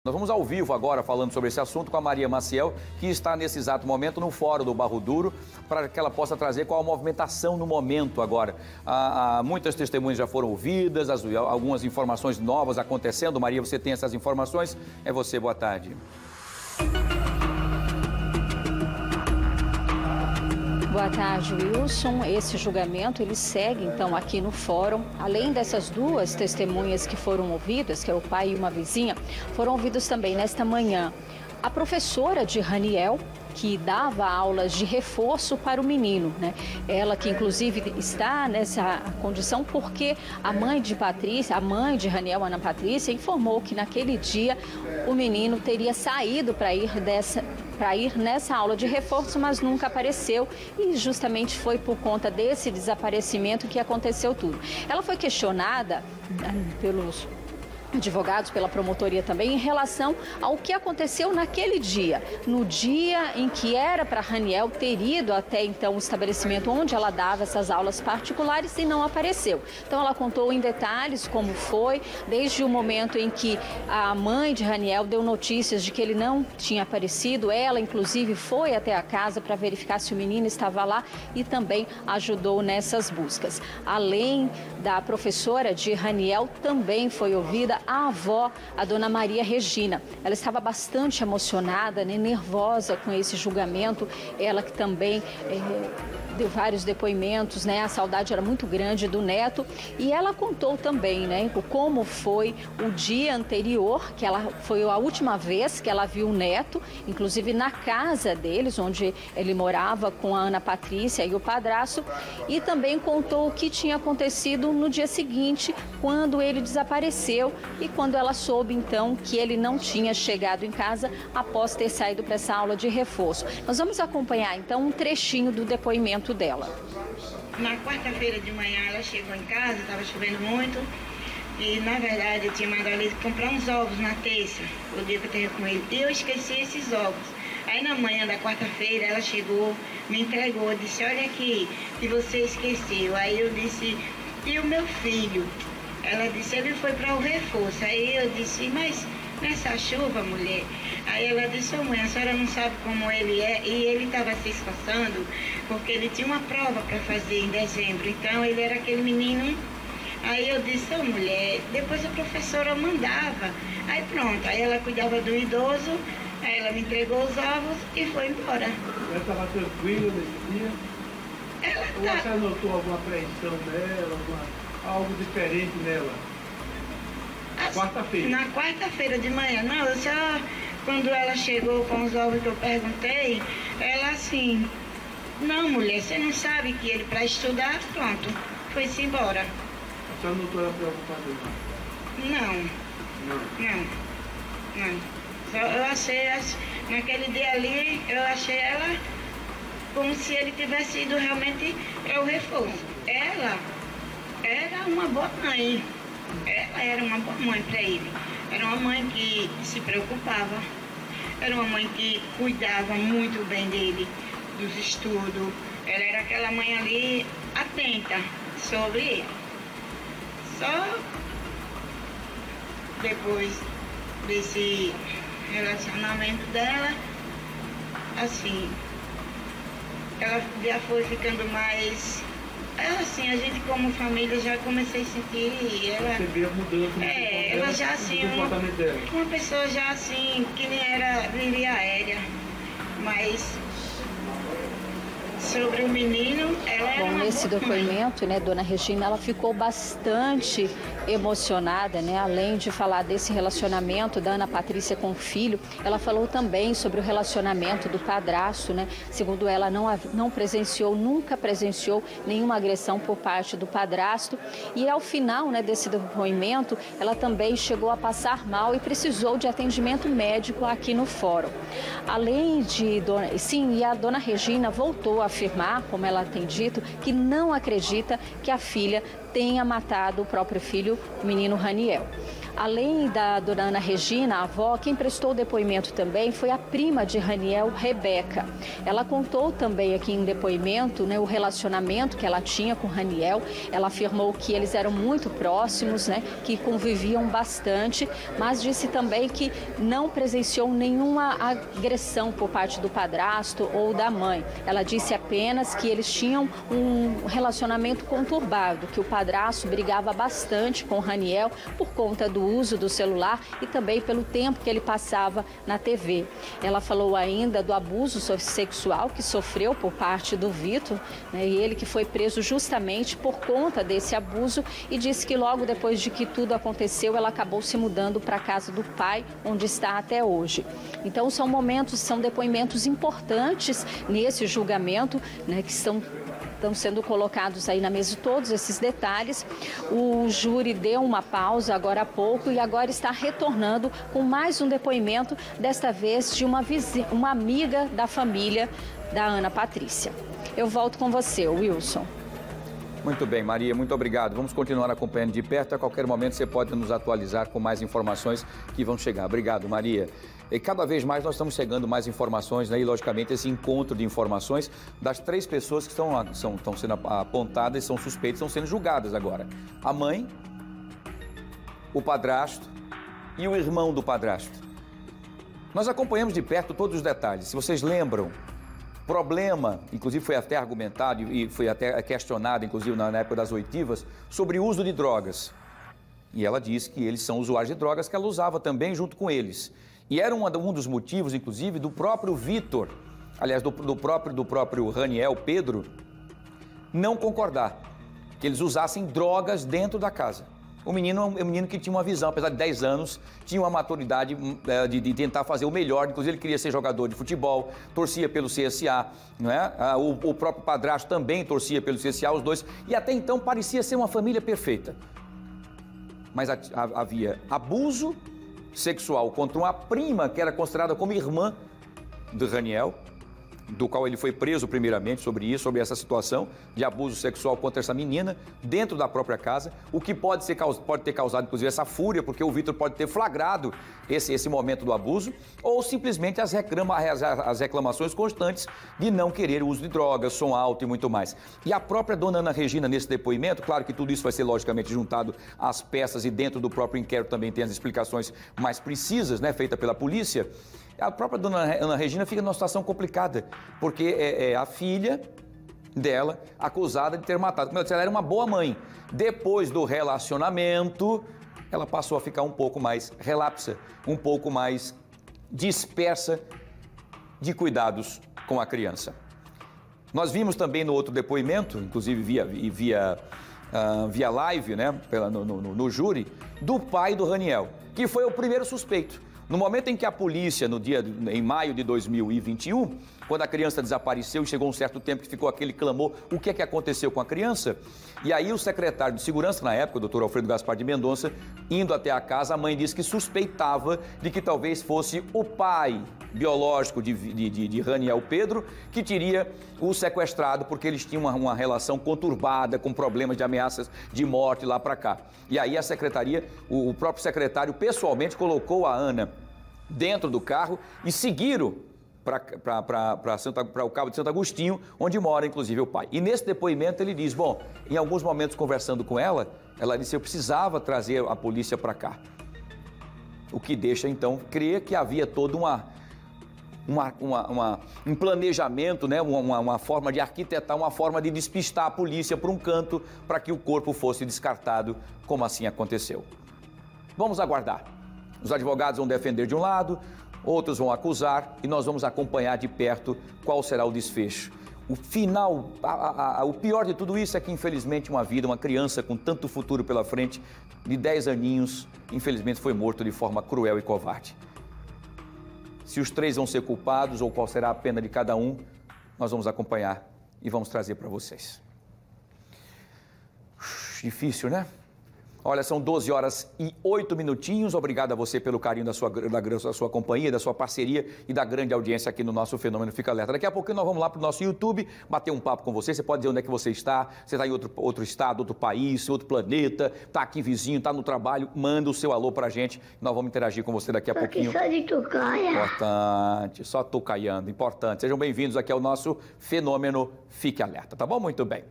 Nós vamos ao vivo agora falando sobre esse assunto com a Maria Maciel, que está nesse exato momento no Fórum do Barro Duro, para que ela possa trazer qual a movimentação no momento agora. Muitas testemunhas já foram ouvidas, algumas informações novas acontecendo. Maria, você tem essas informações? É você, boa tarde. Boa tarde, Wilson. Esse julgamento, ele segue, então, aqui no fórum. Além dessas duas testemunhas que foram ouvidas, que é o pai e uma vizinha, foram ouvidos também nesta manhã a professora de Raniel, que dava aulas de reforço para o menino, né? Ela que inclusive está nessa condição porque a mãe de Patrícia, a mãe de Raniel, Ana Patrícia, informou que naquele dia o menino teria saído para ir nessa aula de reforço, mas nunca apareceu, e justamente foi por conta desse desaparecimento que aconteceu tudo. Ela foi questionada pelos advogados, pela promotoria também, em relação ao que aconteceu naquele dia. No dia em que era para Raniel ter ido até então o estabelecimento onde ela dava essas aulas particulares e não apareceu. Então ela contou em detalhes como foi, desde o momento em que a mãe de Raniel deu notícias de que ele não tinha aparecido. Ela, inclusive, foi até a casa para verificar se o menino estava lá e também ajudou nessas buscas. Além da professora de Raniel, também foi ouvida a avó, a dona Maria Regina. Ela estava bastante emocionada, né, nervosa com esse julgamento. Ela que também deu vários depoimentos, né? A saudade era muito grande do neto, e ela contou também, né, como foi o dia anterior, que ela foi a última vez que ela viu o neto, inclusive na casa deles, onde ele morava com a Ana Patrícia e o padrasto, e também contou o que tinha acontecido no dia seguinte, quando ele desapareceu e quando ela soube então que ele não tinha chegado em casa após ter saído para essa aula de reforço. Nós vamos acompanhar então um trechinho do depoimento dela. Na quarta-feira de manhã ela chegou em casa, estava chovendo muito, e na verdade eu tinha mandado ele comprar uns ovos na terça, o dia que eu estava com ele, e eu esqueci esses ovos. Aí na manhã da quarta-feira ela chegou, me entregou, disse: olha aqui, que você esqueceu. Aí eu disse: e o meu filho? Ela disse: ele foi para o reforço. Aí eu disse: mas nessa chuva, mulher? Aí ela disse: ô mãe, a senhora não sabe como ele é? E ele estava se esforçando porque ele tinha uma prova para fazer em dezembro. Então ele era aquele menino. Aí eu disse: ô mulher, depois a professora mandava. Aí pronto, aí ela cuidava do idoso, aí ela me entregou os ovos e foi embora. Ela estava tranquila nesse dia? Ou você notou alguma apreensão dela, algo diferente nela? Quarta-feira. Na quarta-feira de manhã, não, eu só, quando ela chegou com os ovos que eu perguntei, ela assim: não mulher, você não sabe que ele para estudar, pronto, foi-se embora. A senhora notou ela preocupada? Não. Só eu achei, naquele dia ali, eu achei ela como se ele tivesse ido realmente para o reforço. Ela era uma boa mãe. Ela era uma boa mãe para ele. Era uma mãe que se preocupava. Era uma mãe que cuidava muito bem dele, dos estudos. Ela era aquela mãe ali atenta sobre ele. Só depois desse relacionamento dela, assim, ela já foi ficando mais... assim, a gente como família já comecei a sentir ela... Você vê a mudança ela já assim, uma pessoa já assim, que nem era viria aérea, mas sobre o menino, ela era Bom, nesse depoimento, né, dona Regina, ela ficou bastante emocionada, né? Além de falar desse relacionamento da Ana Patrícia com o filho, ela falou também sobre o relacionamento do padrasto, né? Segundo ela, não presenciou, nunca presenciou nenhuma agressão por parte do padrasto. E ao final, né, desse depoimento, ela também chegou a passar mal e precisou de atendimento médico aqui no fórum. Além de e a dona Regina voltou a afirmar, como ela tem dito, que não acredita que a filha tenha matado o próprio filho o menino Raniel. Além da dona Ana Regina, a avó, quem prestou depoimento também foi a prima de Raniel, Rebeca. Ela contou também aqui em depoimento, né, o relacionamento que ela tinha com Raniel. Ela afirmou que eles eram muito próximos, né, que conviviam bastante, mas disse também que não presenciou nenhuma agressão por parte do padrasto ou da mãe. Ela disse apenas que eles tinham um relacionamento conturbado, que o padrasto brigava bastante com Raniel por conta do uso do celular e também pelo tempo que ele passava na TV. Ela falou ainda do abuso sexual que sofreu por parte do Vitor, né, e ele que foi preso justamente por conta desse abuso, e disse que logo depois de que tudo aconteceu, ela acabou se mudando para a casa do pai, onde está até hoje. Então são depoimentos importantes nesse julgamento, né, que estão sendo colocados aí na mesa todos esses detalhes. O júri deu uma pausa agora há pouco e agora está retornando com mais um depoimento, desta vez de uma amiga da família da Ana Patrícia. Eu volto com você, Wilson. Muito bem, Maria, muito obrigado. Vamos continuar acompanhando de perto. A qualquer momento você pode nos atualizar com mais informações que vão chegar. Obrigado, Maria. E cada vez mais nós estamos chegando mais informações, né? E logicamente esse encontro de informações das 3 pessoas que estão sendo apontadas, são suspeitas, estão sendo julgadas agora. A mãe, o padrasto e o irmão do padrasto. Nós acompanhamos de perto todos os detalhes. Se vocês lembram, problema, inclusive foi até argumentado e foi até questionado, inclusive na época das oitivas, sobre o uso de drogas. E ela disse que eles são usuários de drogas, que ela usava também junto com eles. E era um dos motivos, inclusive, do próprio Vitor, aliás, do próprio Raniel, Pedro, não concordar que eles usassem drogas dentro da casa. O menino é um menino que tinha uma visão, apesar de 10 anos, tinha uma maturidade de tentar fazer o melhor. Inclusive, ele queria ser jogador de futebol, torcia pelo CSA, não é? O próprio padrasto também torcia pelo CSA, os dois. E até então parecia ser uma família perfeita. Mas havia abuso sexual contra uma prima que era considerada como irmã do Raniel, do qual ele foi preso primeiramente sobre essa situação de abuso sexual contra essa menina dentro da própria casa, o que pode ter causado inclusive essa fúria, porque o Vitor pode ter flagrado esse momento do abuso, ou simplesmente as reclamações constantes de não querer o uso de drogas, som alto e muito mais. E a própria dona Ana Regina, nesse depoimento, claro que tudo isso vai ser logicamente juntado às peças e dentro do próprio inquérito também tem as explicações mais precisas, né, feitas pela polícia. A própria dona Ana Regina fica numa situação complicada, porque é a filha dela acusada de ter matado. Como eu disse, ela era uma boa mãe. Depois do relacionamento, ela passou a ficar um pouco mais relapsa, um pouco mais dispersa de cuidados com a criança. Nós vimos também no outro depoimento, inclusive via live, né, no júri, do pai do Raniel, que foi o primeiro suspeito. No momento em que a polícia, em maio de 2021, quando a criança desapareceu e chegou um certo tempo que ficou aquele clamor, o que é que aconteceu com a criança? E aí o secretário de segurança na época, o doutor Alfredo Gaspar de Mendonça, indo até a casa, a mãe disse que suspeitava de que talvez fosse o pai biológico de Raniel Pedro, que teria o sequestrado, porque eles tinham uma relação conturbada, com problemas de ameaças de morte lá para cá. E aí a secretaria, o próprio secretário pessoalmente colocou a Ana dentro do carro e seguiram para o Cabo de Santo Agostinho, onde mora inclusive o pai. E nesse depoimento ele diz, bom, em alguns momentos conversando com ela disse, eu precisava trazer a polícia para cá. O que deixa então crer que havia todo um planejamento, né? uma forma de arquitetar, uma forma de despistar a polícia para um canto para que o corpo fosse descartado, como assim aconteceu. Vamos aguardar. Os advogados vão defender de um lado, outros vão acusar e nós vamos acompanhar de perto qual será o desfecho. O final, o pior de tudo isso é que, infelizmente, uma criança com tanto futuro pela frente, de 10 aninhos, infelizmente foi morto de forma cruel e covarde. Se os 3 vão ser culpados ou qual será a pena de cada um, nós vamos acompanhar e vamos trazer para vocês. Difícil, né? Olha, são 12 horas e 8 minutinhos. Obrigado a você pelo carinho da sua companhia, da sua parceria e da grande audiência aqui no nosso Fenômeno Fica Alerta. Daqui a pouquinho nós vamos lá para o nosso YouTube, bater um papo com você. Você pode dizer onde é que você está. Você está em outro estado, outro país, outro planeta, está aqui vizinho, está no trabalho. Manda o seu alô para a gente. Nós vamos interagir com você daqui a pouquinho. Só de Tucaia. Importante, só tucaiando, importante. Sejam bem-vindos aqui ao nosso Fenômeno Fique Alerta, tá bom? Muito bem.